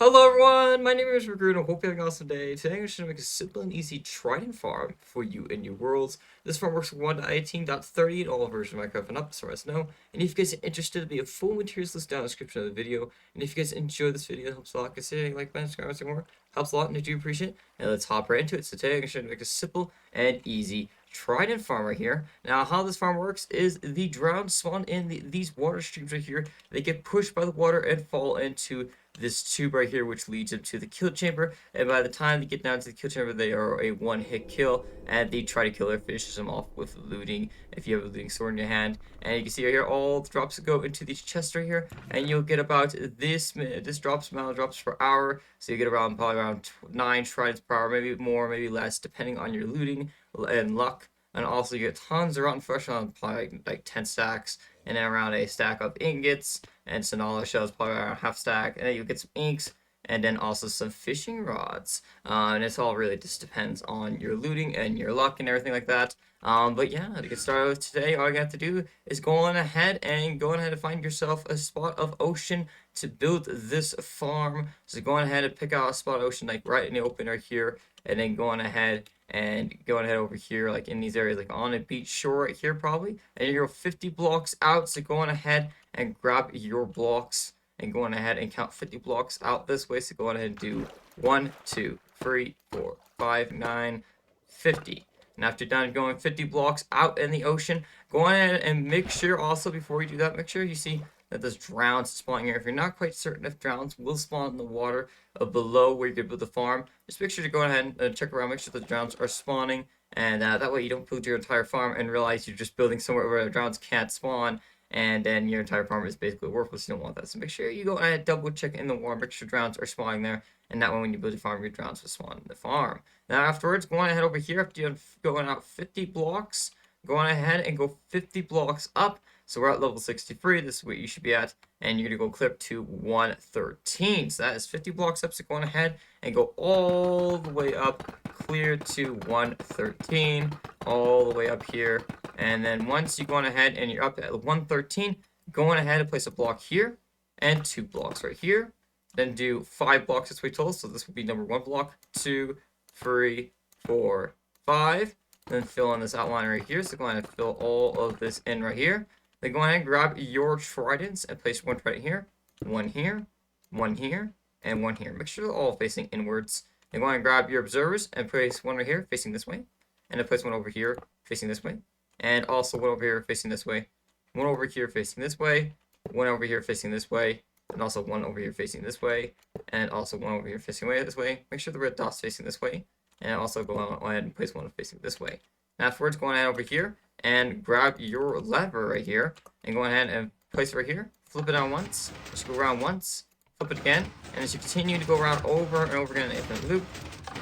Hello everyone, my name is Recruit and I hope you're having an awesome day. Today I'm going to make a simple and easy Trident Farm for you and your worlds. This farm works with 1.18.30 in all versions of Minecraft and up, so let us know. And if you guys are interested, there'll be a full materials list down in the description of the video. And if you guys enjoy this video, it helps a lot. Consider like, subscribe, and more. Helps a lot and I do appreciate it. And let's hop right into it. So today I'm going to make a simple and easy Trident farm right here. Now, how this farm works is the drowned spawn in these water streams right here. They get pushed by the water and fall into this tube right here, which leads them to the kill chamber. And by the time they get down to the kill chamber, they are a one-hit kill. And the Trident killer finishes them off with looting if you have a looting sword in your hand. And you can see right here, all the drops go into these chests right here, and you'll get about this amount of drops per hour. So you get around probably around 9 tridents per hour, maybe more, maybe less, depending on your looting and luck. And also you get tons of rotten flesh on probably like 10 stacks, and then around a stack of ingots, and sonala shells probably around half stack, and then you get some inks, and then also some fishing rods. And it's all really just depends on your looting and your luck and everything like that. But yeah, to get started with today, all you have to do is go on ahead and find yourself a spot of ocean to build this farm. So go on ahead and pick out a spot of ocean like right in the open right here, and then go on ahead over here, like in these areas, like on a beach shore right here probably, and you're 50 blocks out. So go on ahead and grab your blocks and go on ahead and count 50 blocks out this way. So go on ahead and do 1, 2, 3, 4, 5, 9, 50. And after you're done going 50 blocks out in the ocean, go on ahead and make sure also, before you do that, make sure you see that there's drowns spawning here. If you're not quite certain if drowns will spawn in the water below where you could build the farm, just make sure to go ahead and check around, make sure the drowns are spawning, and that way you don't build your entire farm and realize you're just building somewhere where the drowns can't spawn, and then your entire farm is basically worthless. You don't want that. So make sure you go and double check in the water, make sure drowns are spawning there, and that way when you build your farm, your drowns will spawn in the farm. Now afterwards, go on ahead over here, after you're going out 50 blocks, go on ahead and go 50 blocks up. So we're at level 63, this is what you should be at, and you're going to go clear up to 113. So that is 50 blocks up, so go on ahead and go all the way up, clear to 113, all the way up here. And then once you go on ahead and you're up at 113, go on ahead and place a block here, and 2 blocks right here. Then do 5 blocks this way total, so this would be number 1 block, 2, 3, 4, 5. Then fill in this outline right here, so go ahead and fill all of this in right here. Then go ahead and grab your tridents and place 1 trident here, 1 here, 1 here, and 1 here. Make sure they're all facing inwards. Then go ahead and grab your observers and place 1 right here facing this way. And then place 1 over here facing this way. And also 1 over here facing this way. 1 over here facing this way. 1 over here facing this way. And also 1 over here facing this way. And also 1 over here facing this way. Make sure the red dot's facing this way. And also go ahead and place 1 facing this way. And afterwards, go ahead over here and grab your lever right here and go ahead and place it right here. Flip it down once, just go around once, flip it again, and as you continue to go around over and over again in an infinite loop,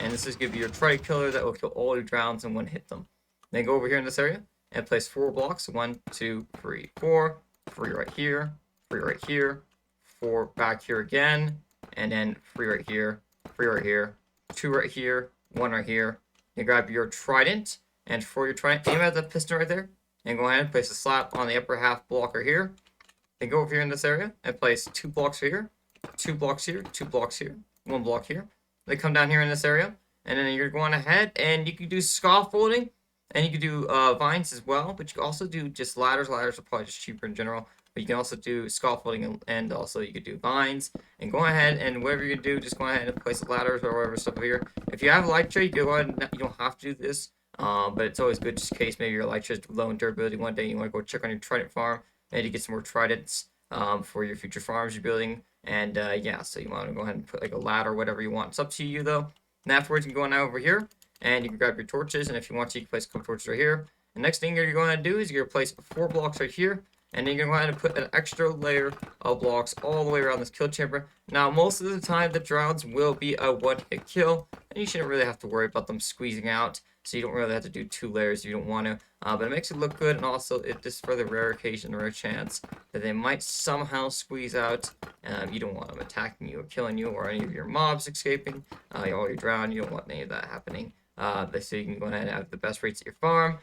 and this is going to be your Trident killer that will kill all your drowns in one hit them. Then go over here in this area and place 4 blocks, 1, 2, 3, 4, 3 right here, 3 right here, 4 back here again, and then 3 right here, 3 right here, 2 right here, 1 right here. You grab your Trident, and for your trident, aim at the piston right there, and go ahead and place a slab on the upper half blocker here. Then go over here in this area and place 2 blocks here, 2 blocks here, 2 blocks here, 1 block here. Then come down here in this area, and then you're going ahead and you can do scaffolding, and you can do vines as well, but you can also do just ladders. Ladders are probably just cheaper in general, but you can also do scaffolding, and also you could do vines. And go ahead and whatever you do, just go ahead and place ladders or whatever stuff over here. If you have a light tray, you can go ahead and you don't have to do this. But it's always good just in case maybe your light is low in durability one day. You want to go check on your Trident farm and you get some more Tridents for your future farms you're building. And yeah, so you want to go ahead and put like a ladder or whatever you want. It's up to you though. And afterwards, you can go on over here and you can grab your torches. And if you want to, you can place a couple torches right here. The next thing you're going to do is you're going to place 4 blocks right here. And then you're going to go ahead and put an extra layer of blocks all the way around this kill chamber. Now, most of the time, the drowns will be a one-hit kill, and you shouldn't really have to worry about them squeezing out. So you don't really have to do 2 layers if you don't want to. But it makes it look good, and also it just for the rare occasion, the rare chance that they might somehow squeeze out. You don't want them attacking you or killing you, or any of your mobs escaping. Or you're drowned. You don't want any of that happening. So you can go ahead and have the best rates at your farm.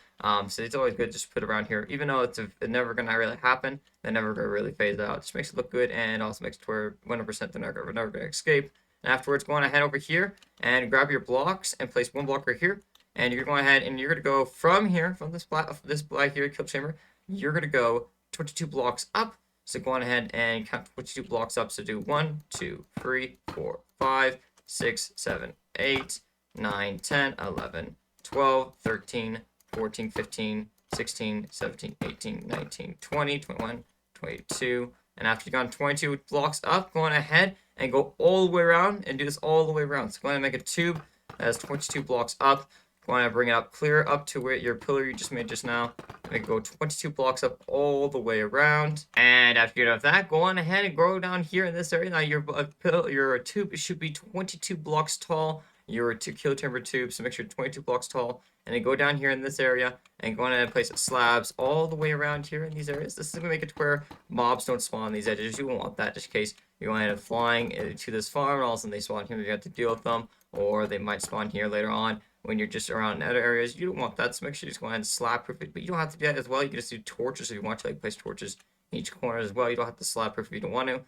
So it's always good just to put around here, even though it's never gonna really happen. They're never gonna really phase out. Just makes it look good, and also makes it where 100% they're never gonna escape. And afterwards, go on ahead over here and grab your blocks and place one block right here. And you're going ahead and you're going to go from here, from this black here, kill chamber, you're going to go 22 blocks up. So go on ahead and count 22 blocks up. So do 1, 2, 3, 4, 5, 6, 7, 8, 9, 10, 11, 12, 13, 14, 15, 16, 17, 18, 19, 20, 21, 22. And after you've gone 22 blocks up, go on ahead and go all the way around and do this all the way around. So go ahead and make a tube that has 22 blocks up. Go on and bring it up clear up to where your pillar you just made just now. Make it go 22 blocks up all the way around. And after you're done with that, go on ahead and go down here in this area. Now your tube should be 22 blocks tall. Your kill chamber tube, so make sure 22 blocks tall. And then go down here in this area and go on and place slabs all the way around here in these areas. This is going to make it to where mobs don't spawn on these edges. You won't want that just in case you're going to end up flying to this farm and all of a sudden they spawn here and you have to deal with them. Or they might spawn here later on when you're just around other areas. You don't want that, so make sure you just go ahead and slab proof it. But you don't have to do that as well. You can just do torches if you want to, like place torches in each corner as well. You don't have to slab proof if you don't want to.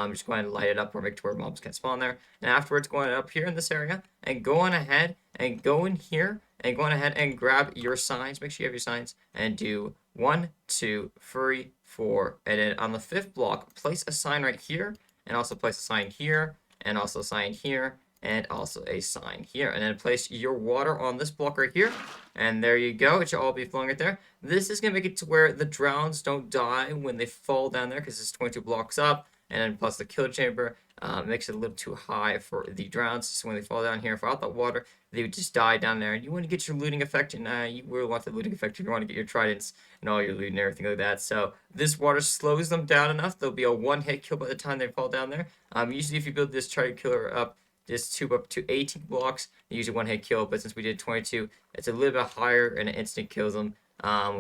Just go ahead and light it up or make it to where mobs can't spawn there. And afterwards, go on up here in this area and go on ahead and go in here and go on ahead and grab your signs. Make sure you have your signs and do 1, 2, 3, 4. And then on the 5th block, place a sign right here and also place a sign here and also a sign here and also a sign here. And then place your water on this block right here. And there you go. It should all be flowing right there. This is going to make it to where the drowns don't die when they fall down there because it's 22 blocks up. And then plus the kill chamber makes it a little too high for the drowns. So when they fall down here, without that water, they would just die down there. And you want to get your looting effect, and you will want the looting effect if you want to get your tridents and all your loot and everything like that. So this water slows them down enough. There'll be a one-hit kill by the time they fall down there. Usually if you build this trident killer up, this tube up to 18 blocks, usually one-hit kill. But since we did 22, it's a little bit higher and it instant kills them.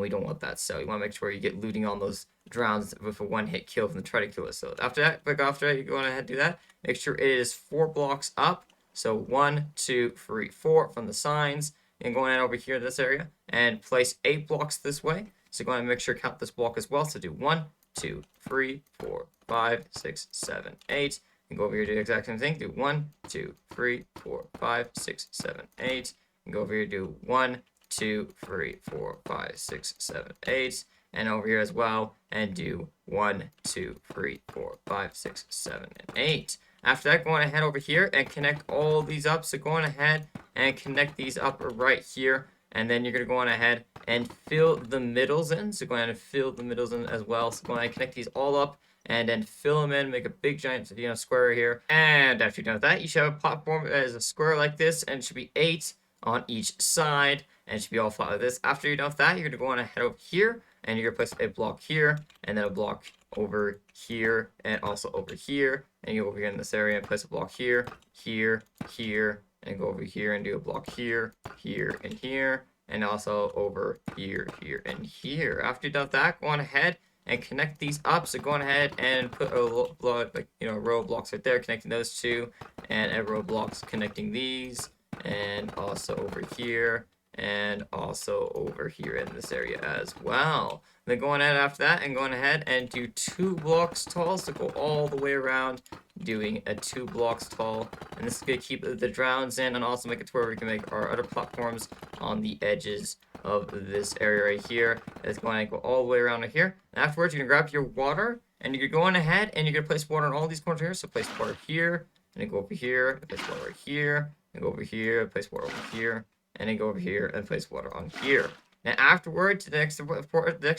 We don't want that, so you want to make sure you get looting on those drowns with a one-hit kill from the Trident killer. So after that, you go on ahead and do that. Make sure it is 4 blocks up. So 1, 2, 3, 4 from the signs. And go on over here in this area and place 8 blocks this way. So go on and make sure count this block as well. So do 1, 2, 3, 4, 5, 6, 7, 8. And go over here, do the exact same thing. Do 1, 2, 3, 4, 5, 6, 7, 8. And go over here, do 1, 2, 3, 4, 5, 6, 7, 8. And over here as well, and do 1, 2, 3, 4, 5, 6, 7, and 8. After that, go on ahead over here and connect all these up. So go on ahead and connect these up right here. And then you're going to go on ahead and fill the middles in. So go ahead and fill the middles in as well. So go ahead and connect these all up and then fill them in, make a big giant square here. And after you're done with that, you should have a platform as a square like this, and it should be 8 on each side, and it should be all flat like this. After you're done with that, you're going to go on ahead over here, and you're going to place a block here, and then a block over here, and also over here. And you go over here in this area and place a block here, here, here, and go over here and do a block here, here, and here, and also over here, here, and here. After you're done with that, go on ahead and connect these up. So go on ahead and put a row of blocks right there, connecting those two, and a row of blocks connecting these, and also over here, and also over here in this area as well. Then go on ahead after that and going ahead and do 2 blocks tall. So go all the way around doing a 2 blocks tall. And this is going to keep the drowns in and also make it to where we can make our other platforms on the edges of this area right here. It's going to go all the way around right here. And afterwards, you're going to grab your water and you're going ahead and you're going to place water on all these corners here. So place water here, and then go over here, and place water right here, and go over here, place water over here, and then go over here and place water on here. Now afterwards, the next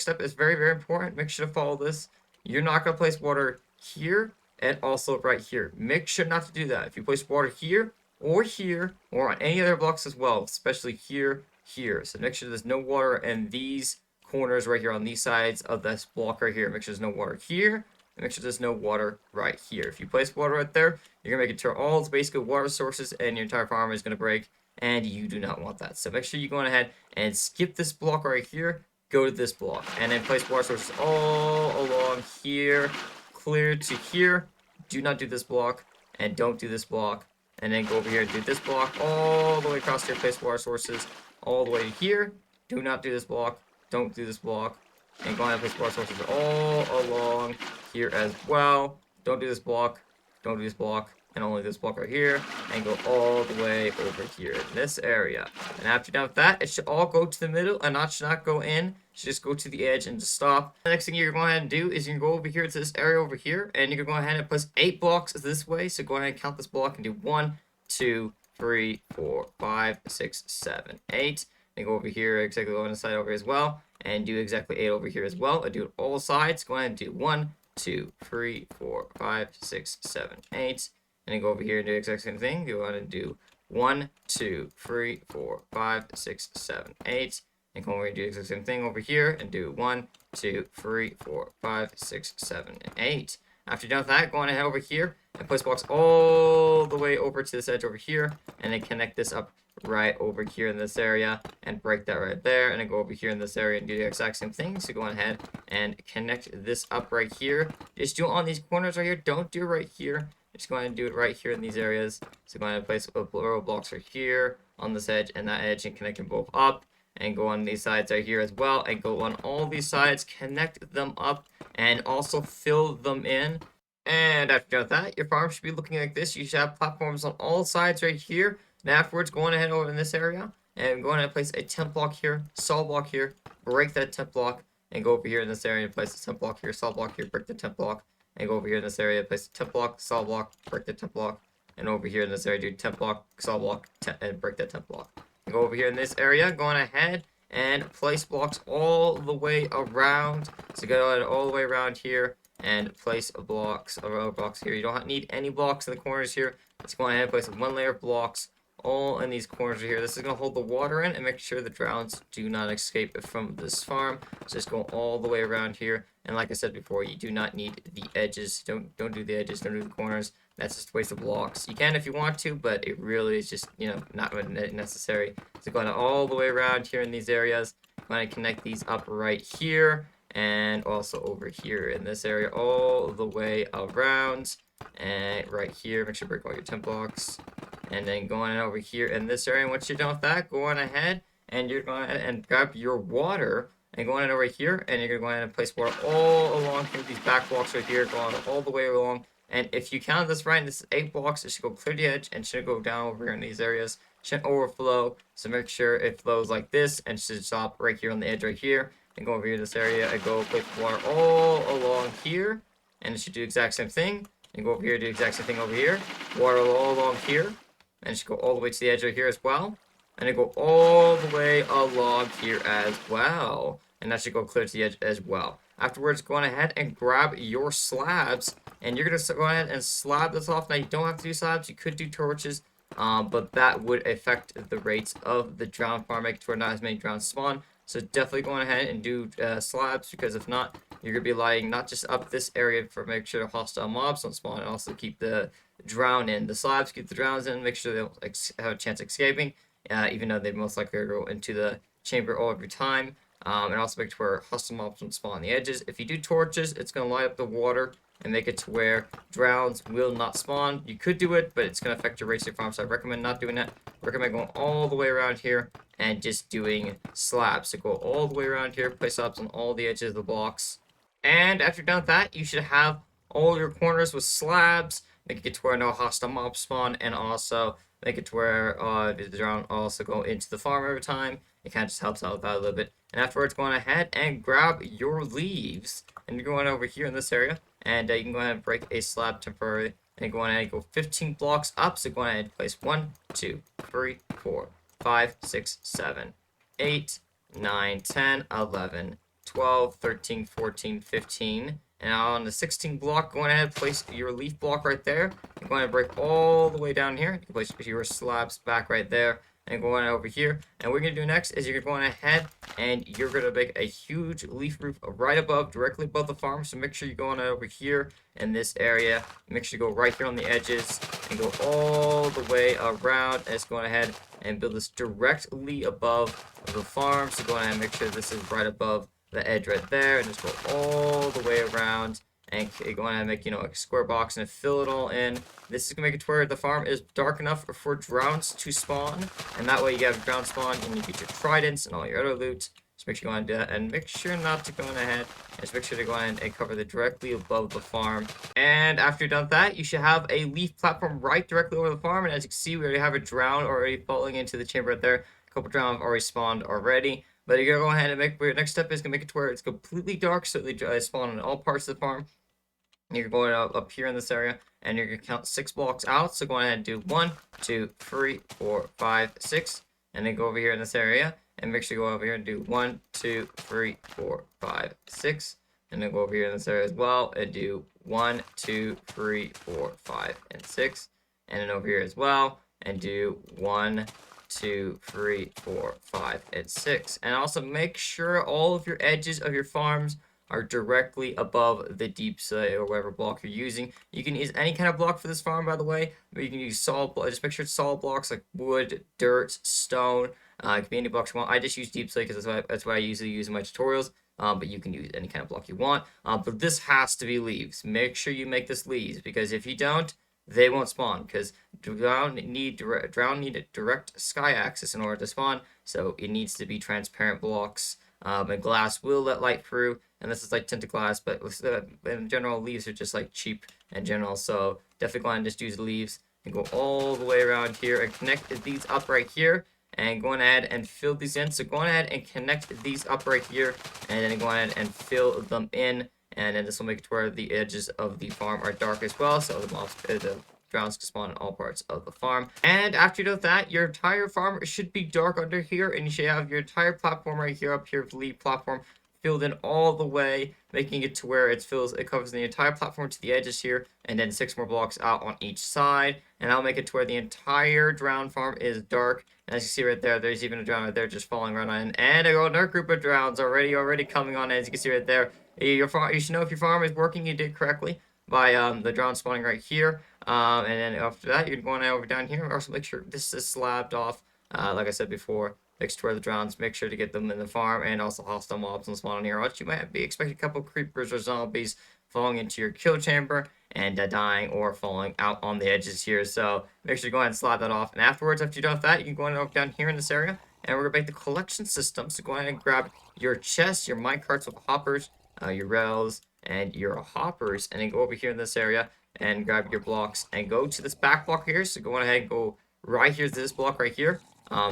step is very, very important. Make sure to follow this. You're not going to place water here and also right here. Make sure not to do that. If you place water here or on any other blocks as well, especially here, so make sure there's no water in these corners right here on these sides of this block right here. Make sure there's no water here. And make sure there's no water right here. If you place water right there, you're going to make it to all its basic water sources and your entire farm is going to break. And you do not want that. So make sure you go on ahead and skip this block right here. Go to this block. And then place water sources all along here. Clear to here. Do not do this block. And don't do this block. And then go over here and do this block all the way across here. Place water sources all the way to here. Do not do this block. Don't do this block. And go on and place water sources all along here as well. Don't do this block. Don't do this block. and only this block right here, and go all the way over here in this area. And after you're done with that, it should all go to the middle and should not go in. It should just go to the edge and just stop. The next thing you're going to go ahead and do is you can go over here to this area over here, and you can go ahead and place 8 blocks this way. So go ahead and count this block and do 1, 2, 3, 4, 5, 6, 7, 8. And go over here, exactly on the side over as well, and do exactly 8 over here as well. And do it all sides. Go ahead and do 1, 2, 3, 4, 5, 6, 7, 8. And then go over here and do the exact same thing. Go ahead and do 1, 2, 3, 4, 5, 6, 7, 8. And come over and do the exact same thing over here and do 1, 2, 3, 4, 5, 6, 7, and 8. After you're done with that, go on ahead over here and place blocks all the way over to this edge over here, and then connect this up right over here in this area and break that right there, and then go over here in this area and do the exact same thing. So go on ahead and connect this up right here. Just do it on these corners right here. Don't do it right here. Just go ahead and do it right here in these areas. So go ahead and place row blocks right here on this edge and that edge and connect them both up. And go on these sides right here as well. And go on all these sides, connect them up, and also fill them in. And after that, your farm should be looking like this. You should have platforms on all sides right here. And afterwards, go on ahead over in this area. And go on and place a temp block here, solid block here, break that temp block, and go over here in this area and place a temp block here, solid block here, break the temp block. And go over here in this area, place a temp block, solid block, break the temp block. And over here in this area, do temp block, solid block, and break that temp block. And go over here in this area, go on ahead and place blocks all the way around. So go ahead all the way around here and place blocks here. You don't need any blocks in the corners here. Let's go ahead and place 1 layer of blocks all in these corners here. This is going to hold the water in and make sure the drowns do not escape from this farm. So just go all the way around here. And like I said before, you do not need the edges. Don't do the edges. Don't do the corners. That's just a waste of blocks. You can if you want to, but it really is just, not necessary. So going all the way around here in these areas. I'm going to connect these up right here and also over here in this area all the way around. And right here, make sure to break all your temp blocks. And then going over here in this area. And once you're done with that, go on ahead and you're going to and grab your water and go on over here. And you're going to go ahead and place water all along here. These back blocks right here, going all the way along. And if you count this right, this is 8 blocks. It should go clear the edge and should go down over here in these areas. Shouldn't overflow. So make sure it flows like this and should stop right here on the edge right here. And go over here in this area and go place water all along here. And it should do the exact same thing. And go over here, do the exact same thing over here. Water all along here. And it should go all the way to the edge right here as well. And it go all the way along here as well. And that should go clear to the edge as well. Afterwards, go on ahead and grab your slabs. And you're going to go ahead and slab this off. Now, you don't have to do slabs. You could do torches. But that would affect the rates of the drown farm. Make sure not as many drowns spawn. So definitely go on ahead and do slabs. Because if not, you're going to be lighting not just up this area for make sure the hostile mobs don't spawn. And also keep the drown in. The slabs keep the drowns in. Make sure they don't have a chance of escaping. Even though they most likely go into the chamber all every time. And also make sure hostile mobs don't spawn on the edges. If you do torches, it's going to light up the water and make it to where drowns will not spawn. You could do it, but it's going to affect your race of your farm, so I recommend not doing that. I recommend going all the way around here and just doing slabs. So go all the way around here, place slabs on all the edges of the blocks. And after you're done with that, you should have all your corners with slabs. Make it to where no hostile mobs spawn, and also make it to where the drown also go into the farm every time. It kind of just helps out with that a little bit. And afterwards, go on ahead and grab your leaves. And you're going over here in this area. And you can go ahead and break a slab temporarily. And go on ahead and go 15 blocks up. So go ahead and place 1, 2, 3, 4, 5, 6, 7, 8, 9, 10, 11, 12, 13, 14, 15. And on the 16th block, go ahead and place your leaf block right there. And go ahead and break all the way down here. You can place your slabs back right there. And go on over here. And what you're going to do next is you're going ahead and you're going to make a huge leaf roof right above, directly above the farm. So make sure you go on over here in this area. Make sure you go right here on the edges and go all the way around. And just go ahead and build this directly above the farm. So go ahead and make sure this is right above the edge right there. And just go all the way around. And go ahead and make, a square box and fill it all in. This is going to make it to where the farm is dark enough for drowns to spawn. And that way you have drown spawn and you get your tridents and all your other loot. Just make sure you go ahead and do that, and make sure not to go on ahead. Just make sure to go ahead and cover it directly above the farm. And after you're done with that, you should have a leaf platform right directly over the farm. And as you can see, we already have a drown already falling into the chamber right there. A couple drown have already spawned already. But you're gonna go ahead and make your next step is gonna make it to where it's completely dark, so they spawn in all parts of the farm. You're going up here in this area, and you're gonna count 6 blocks out. So go ahead and do 1, 2, 3, 4, 5, 6, and then go over here in this area, and make sure you go over here and do 1, 2, 3, 4, 5, 6, and then go over here in this area as well and do 1, 2, 3, 4, 5, and 6, and then over here as well and do 1, 2, 3, 4, 5, and 6. And also make sure all of your edges of your farms are directly above the deep slate or whatever block you're using. You can use any kind of block for this farm, by the way, but you can use solid blocks. Just make sure it's solid blocks like wood, dirt, stone. It can be any blocks you want. I just use deep slate because that's what I usually use in my tutorials. But you can use any kind of block you want. But this has to be leaves. Make sure you make this leaves, because if you don't, they won't spawn, because drown need direct sky access in order to spawn. So it needs to be transparent blocks. And glass will let light through, and this is like tinted glass, but in general, leaves are just like cheap in general. So definitely go ahead and just use leaves and go all the way around here and connect these up right here, and go ahead and fill these in. So go ahead and connect these up right here, and then go ahead and fill them in, and then this will make it to where the edges of the farm are dark as well, so the drowns can spawn in all parts of the farm. And after you do that, your entire farm should be dark under here, and you should have your entire platform right here up here, the lead platform, filled in all the way, making it to where it covers the entire platform to the edges here, and then 6 more blocks out on each side, and that'll make it to where the entire drown farm is dark. And as you see right there, there's even a drown right there just falling right on, and another group of drowns already coming on. As you can see right there, your farm, you should know if your farm is working, you did correctly by the drown spawning right here. And then after that, you're going over down here. Also make sure this is slabbed off, like I said before. Next to where the drowns, make sure to get them in the farm, and also hostile mobs and spawn here. What you might be expecting a couple creepers or zombies falling into your kill chamber and dying or falling out on the edges here. So make sure you go ahead and slide that off. And afterwards, after you're done with that, you can go over down here in this area, and we're gonna make the collection system. So go ahead and grab your chests, your minecarts with hoppers, your rails, and your hoppers, and then go over here in this area and grab your blocks and go to this back block here. So go ahead and go right here to this block right here.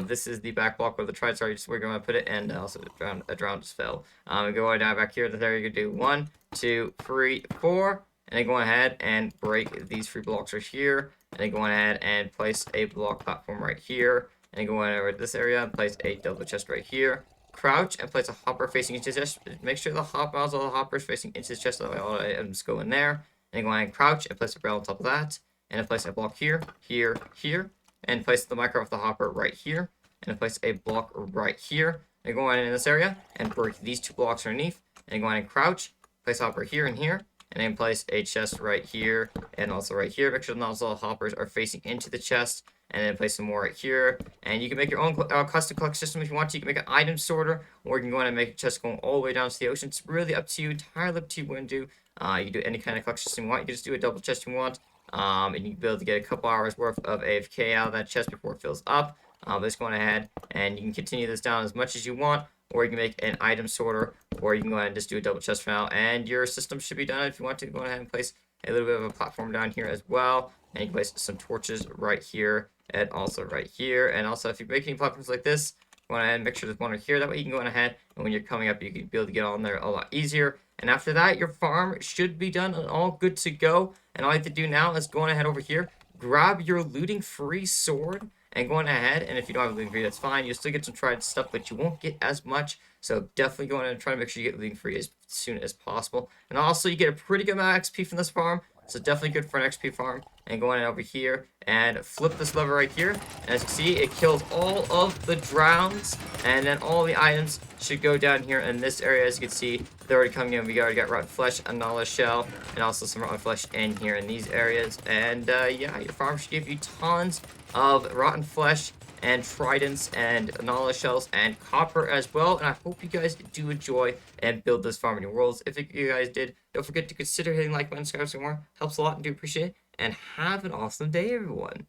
This is the back block where the Trident started, just where you're going to put it, and also a drown just fell. Go on down back here. There you can do 1, 2, 3, 4, and then go ahead and break these 3 blocks right here, and then go ahead and place a block platform right here, and then go over to this area and place a double chest right here. Crouch and place a hopper facing into the chest. Make sure the hoppers facing into the chest, so that all the items go in there. And then go ahead and crouch and place a barrel on top of that, and then place a block here, here, here, and place the micro of the hopper right here, and then place a block right here. And go ahead in this area and break these 2 blocks underneath, and go ahead and crouch, place a hopper here and here, and then place a chest right here and also right here. Make sure not all the hoppers are facing into the chest, and then place some more right here. And you can make your own custom collection system if you want to. You can make an item sorter, or you can go ahead and make a chest going all the way down to the ocean. It's really up to you, entirely up to you what you do. You can do any kind of collection system you want. You can just do a double chest you want. And you can be able to get a couple hours worth of AFK out of that chest before it fills up. Just going ahead, and you can continue this down as much as you want, or you can make an item sorter, or you can go ahead and just do a double chest for now, and your system should be done. If you want to, go ahead and place a little bit of a platform down here as well, and you can place some torches right here and also right here. And also, if you're making platforms like this, go ahead and make sure there's one right here. That way you can go ahead, and when you're coming up, you can be able to get on there a lot easier. And after that, your farm should be done and all good to go. And all you have to do now is go on ahead over here, grab your looting free sword, and go on ahead. And if you don't have looting free, that's fine. You'll still get some Trident stuff, but you won't get as much. So definitely go on and try to make sure you get looting free as soon as possible. And also, you get a pretty good amount of XP from this farm. So definitely good for an XP farm. And go on over here and flip this lever right here. And as you see, it kills all of the drowns. And then all the items should go down here in this area. As you can see, they're already coming in. We already got rotten flesh, a knowledge shell, and also some rotten flesh in here in these areas. And yeah, your farm should give you tons of rotten flesh and tridents and knowledge shells and copper as well. And I hope you guys do enjoy and build this farm in your worlds. If you guys did, don't forget to consider hitting like button, subscribe some more. Helps a lot and do appreciate it. And have an awesome day, everyone.